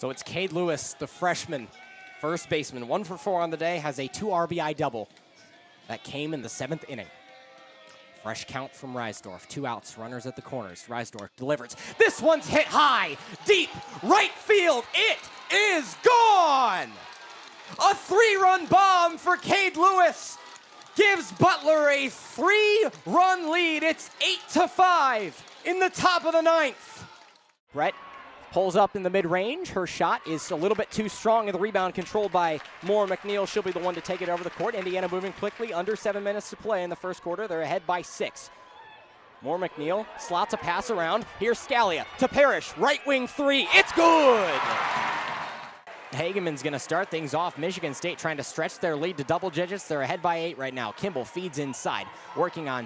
So it's Cade Lewis, the freshman, first baseman, 1 for 4 on the day, has a 2 RBI double. That came in the 7th inning. Fresh count from Reisdorf. 2 outs, runners at the corners. Reisdorf delivers. This one's hit high, deep, right field. It is gone! A 3-run bomb for Cade Lewis gives Butler a 3-run lead. It's 8-5 in the top of the 9th. Brett pulls up in the mid-range. Her shot is a little bit too strong, and the rebound controlled by Moore McNeil. She'll be the one to take it over the court. Indiana moving quickly, under 7 minutes to play in the first quarter. They're ahead by 6. Moore McNeil slots a pass around. Here's Scalia to Parrish, right wing 3. It's good! Hageman's going to start things off. Michigan State trying to stretch their lead to double digits. They're ahead by 8 right now. Kimball feeds inside, working on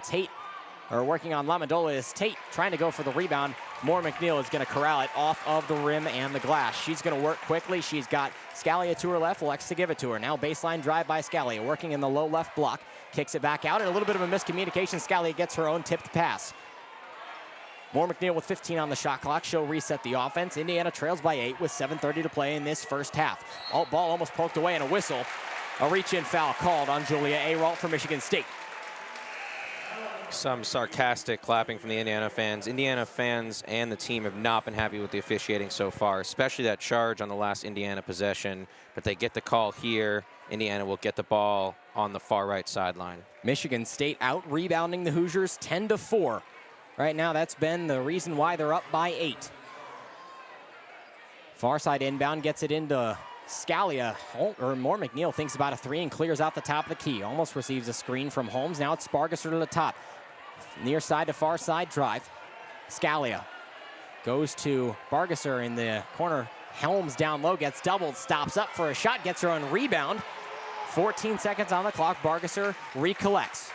Lamandola is Tate trying to go for the rebound. Moore McNeil is going to corral it off of the rim and the glass. She's going to work quickly. She's got Scalia to her left, elects to give it to her. Now baseline drive by Scalia, working in the low left block. Kicks it back out, and a little bit of a miscommunication. Scalia gets her own tipped pass. Moore McNeil with 15 on the shot clock. She'll reset the offense. Indiana trails by 8 with 7:30 to play in this first half. Ball almost poked away, and a whistle. A reach-in foul called on Julia Ayrault for Michigan State. Some sarcastic clapping from the Indiana fans. Indiana fans and the team have not been happy with the officiating so far, especially that charge on the last Indiana possession. But they get the call here. Indiana will get the ball on the far right sideline. Michigan State out rebounding the Hoosiers 10-4. Right now, that's been the reason why they're up by 8. Far side inbound gets it into Scalia. Moore McNeil thinks about a 3 and clears out the top of the key. Almost receives a screen from Holmes. Now it's Spargesser to the top. Near side to far side drive. Scalia goes to Bargesser in the corner. Helms down low, gets doubled, stops up for a shot, gets her own rebound. 14 seconds on the clock. Bargesser recollects.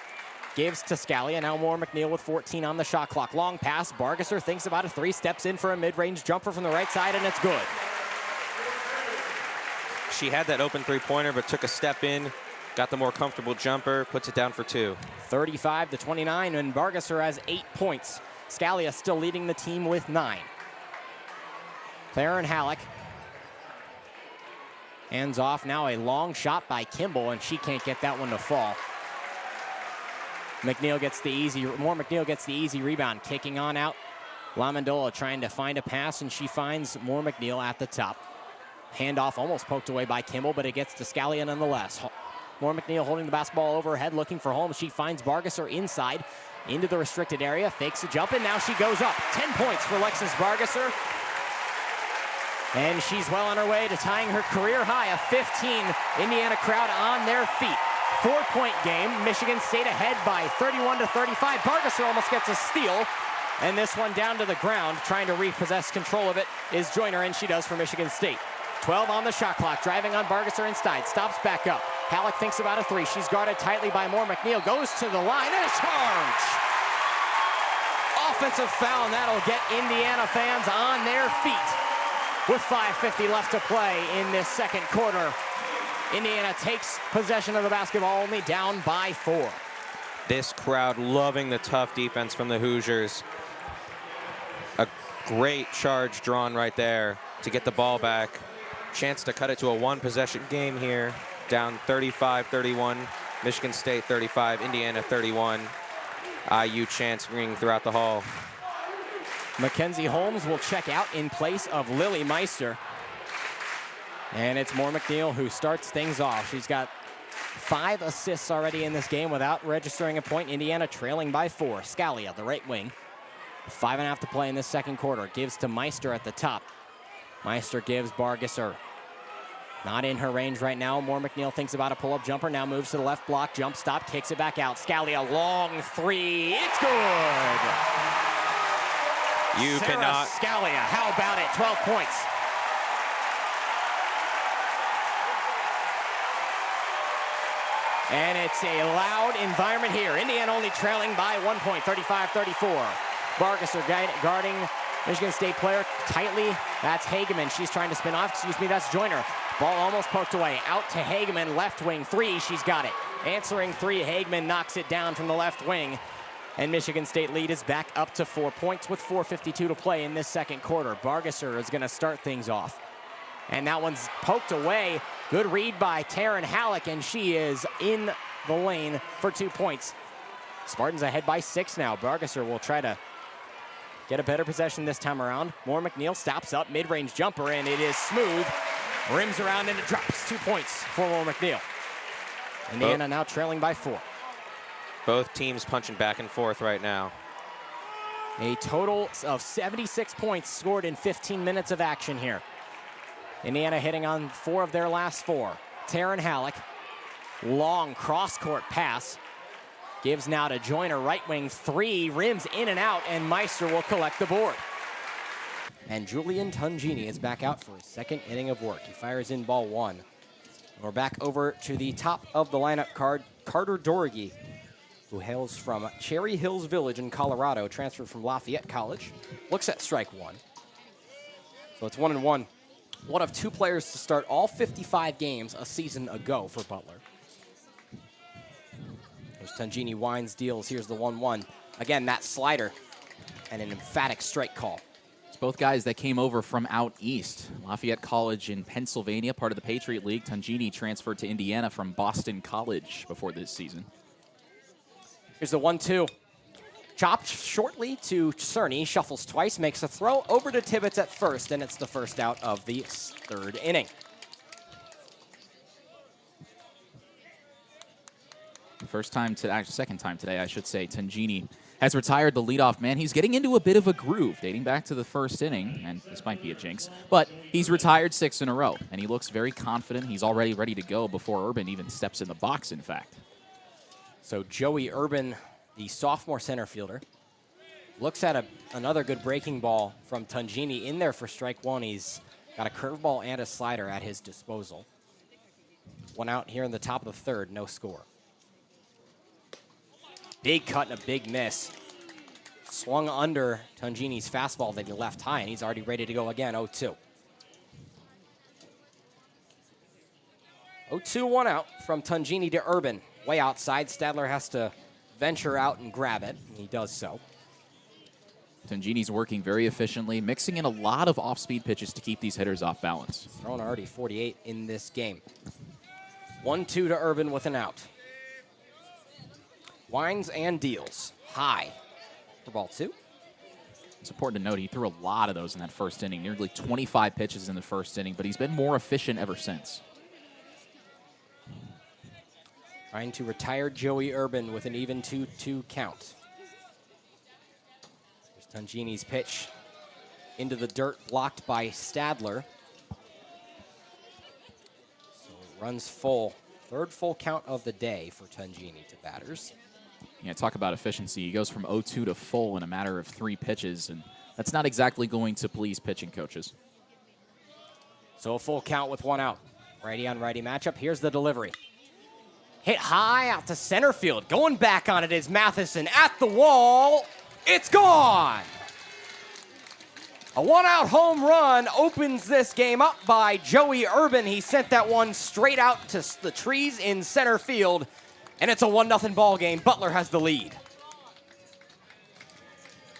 Gives to Scalia. Now Moore McNeil with 14 on the shot clock. Long pass. Bargesser thinks about a 3, steps in for a mid-range jumper from the right side, and it's good. She had that open 3-pointer, but took a step in, got the more comfortable jumper, puts it down for 2. 35-29, and Bargesser has 8 points. Scalia still leading the team with 9. Theron Halleck hands off. Now a long shot by Kimball, and she can't get that one to fall. Moore McNeil gets the easy rebound. Kicking on out. Lamandola trying to find a pass, and she finds Moore McNeil at the top. Handoff almost poked away by Kimball, but it gets to Scalia nonetheless. Moore McNeil holding the basketball overhead, looking for Holmes. She finds Bargesser inside, into the restricted area, fakes a jump, and now she goes up. 10 points for Lexus Bargesser. And she's well on her way to tying her career high of 15. Indiana crowd on their feet. 4-point game. Michigan State ahead by 31-35. Bargesser almost gets a steal. And this one down to the ground, trying to repossess control of it is Joyner, and she does for Michigan State. 12 on the shot clock, driving on Bargesser inside, stops back up. Halleck thinks about a 3. She's guarded tightly by Moore McNeil, goes to the line, and a charge! Offensive foul, and that'll get Indiana fans on their feet. With 5:50 left to play in this second quarter, Indiana takes possession of the basketball, only down by 4. This crowd loving the tough defense from the Hoosiers. A great charge drawn right there to get the ball back. Chance to cut it to a 1-possession game here. Down 35-31. Michigan State 35, Indiana 31. IU chants ringing throughout the hall. Mackenzie Holmes will check out in place of Lily Meister. And it's Moore McNeil who starts things off. She's got 5 assists already in this game without registering a point. Indiana trailing by 4. Scalia, the right wing. 5.5 to play in this second quarter. Gives to Meister at the top. Meister gives Bargesser. Not in her range right now. Moore McNeil thinks about a pull-up jumper. Now moves to the left block. Jump stop. Kicks it back out. Scalia, long 3. It's good! You Sarah cannot. Scalia, how about it? 12 points. And it's a loud environment here. Indiana only trailing by 1 point, 35-34. Bargesser guarding Michigan State player tightly. That's Hageman. She's trying to spin off. That's Joyner. Ball almost poked away. Out to Hageman, left wing 3. She's got it. Answering 3, Hageman knocks it down from the left wing. And Michigan State lead is back up to 4 points with 4:52 to play in this second quarter. Bargesser is going to start things off. And that one's poked away. Good read by Taryn Halleck, and she is in the lane for 2 points. Spartans ahead by 6 now. Bargesser will try to get a better possession this time around. Moore McNeil stops up, mid-range jumper, and it is smooth. Rims around and it drops. 2 points for Moore McNeil. Indiana now trailing by 4. Both teams punching back and forth right now. A total of 76 points scored in 15 minutes of action here. Indiana hitting on 4 of their last 4. Taryn Halleck, long cross-court pass. Gives now to Joyner, right wing 3, rims in and out, and Meister will collect the board. And Julian Tungini is back out for his second inning of work. He fires in ball 1. We're back over to the top of the lineup card, Carter Dorigi, who hails from Cherry Hills Village in Colorado, transferred from Lafayette College. Looks at strike 1. So it's 1-1. One of 2 players to start all 55 games a season ago for Butler. There's Tungini, winds, deals. Here's the 1-1. Again, that slider and an emphatic strike call. It's both guys that came over from out east. Lafayette College in Pennsylvania, part of the Patriot League. Tungini transferred to Indiana from Boston College before this season. Here's the 1-2. Chopped shortly to Cerny, shuffles twice, makes a throw over to Tibbetts at first, and it's the first out of the 3rd inning. Second time today, I should say, Tungini has retired the leadoff man. He's getting into a bit of a groove dating back to the 1st inning, and this might be a jinx, but he's retired 6 in a row, and he looks very confident. He's already ready to go before Urban even steps in the box, in fact. So Joey Urban, the sophomore center fielder, looks at another good breaking ball from Tungini in there for strike 1. He's got a curveball and a slider at his disposal. 1 out here in the top of the 3rd, no score. Big cut and a big miss. Swung under Tungini's fastball that he left high, and he's already ready to go again, 0-2. 0-2, 1 out from Tungini to Urban. Way outside, Stadler has to venture out and grab it, and he does so. Tungini's working very efficiently, mixing in a lot of off-speed pitches to keep these hitters off balance. He's thrown already 48 in this game. 1-2 to Urban with an out. Winds and deals. High for ball 2. It's important to note he threw a lot of those in that 1st inning, nearly 25 pitches in the 1st inning, but he's been more efficient ever since. Trying to retire Joey Urban with an even 2-2 count. There's Tungini's pitch into the dirt, blocked by Stadler. So runs full. 3rd full count of the day for Tungini to batters. Yeah, talk about efficiency. He goes from 0-2 to full in a matter of 3 pitches, and that's not exactly going to please pitching coaches. So a full count with 1 out. Righty on righty matchup. Here's the delivery. Hit high out to center field. Going back on it is Matheson at the wall. It's gone. A 1-out home run opens this game up by Joey Urban. He sent that one straight out to the trees in center field, and it's a 1-0 ball game. Butler has the lead.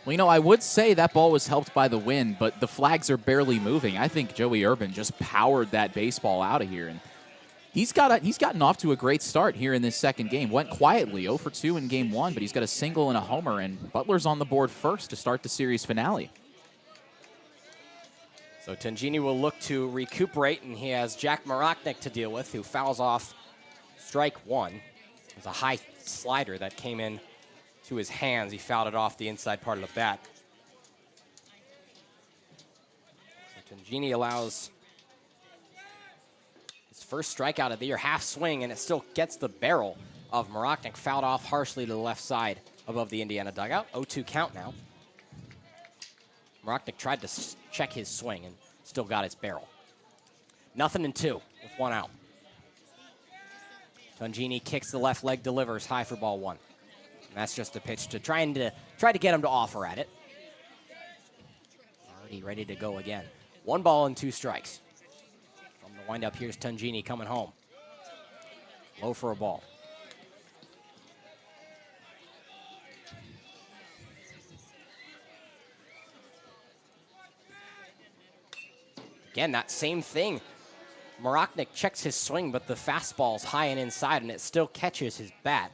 Well, you know, I would say that ball was helped by the wind, but the flags are barely moving. I think Joey Urban just powered that baseball out of here, and he's gotten off to a great start here in this 2nd game. Went quietly, 0 for 2 in game 1, but he's got a single and a homer, and Butler's on the board first to start the series finale. So Tungini will look to recuperate, and he has Jack Maroknik to deal with, who fouls off strike 1. It was a high slider that came in to his hands. He fouled it off the inside part of the bat. So Tungini allows his first strikeout of the year, half swing, and it still gets the barrel of Maroknik, fouled off harshly to the left side above the Indiana dugout. 0-2 count now. Maroknik tried to check his swing and still got his barrel. 0-2 with 1 out. Tungini kicks the left leg, delivers high for ball 1. And that's just a pitch to try to get him to offer at it. Already ready to go again. 1 ball and 2 strikes. From the windup, here's Tungini coming home. Low for a ball. Again, that same thing. Maroknik checks his swing, but the fastball's high and inside, and it still catches his bat.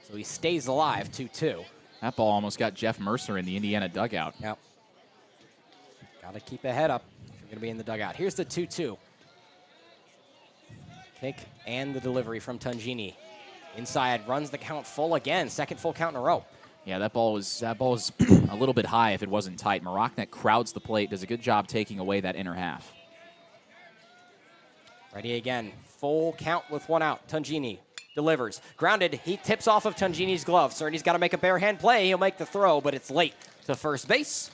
So he stays alive, 2-2. That ball almost got Jeff Mercer in the Indiana dugout. Yep. Got to keep a head up if you're going to be in the dugout. Here's the 2-2. Kick and the delivery from Tungini. Inside, runs the count full again. Second full count in a row. Yeah, that ball was a little bit high if it wasn't tight. Maroknik crowds the plate, does a good job taking away that inner half. Ready again. Full count with one out. Tungini delivers. Grounded. He tips off of Tungini's glove. Cerny's got to make a bare hand play. He'll make the throw, but it's late to first base.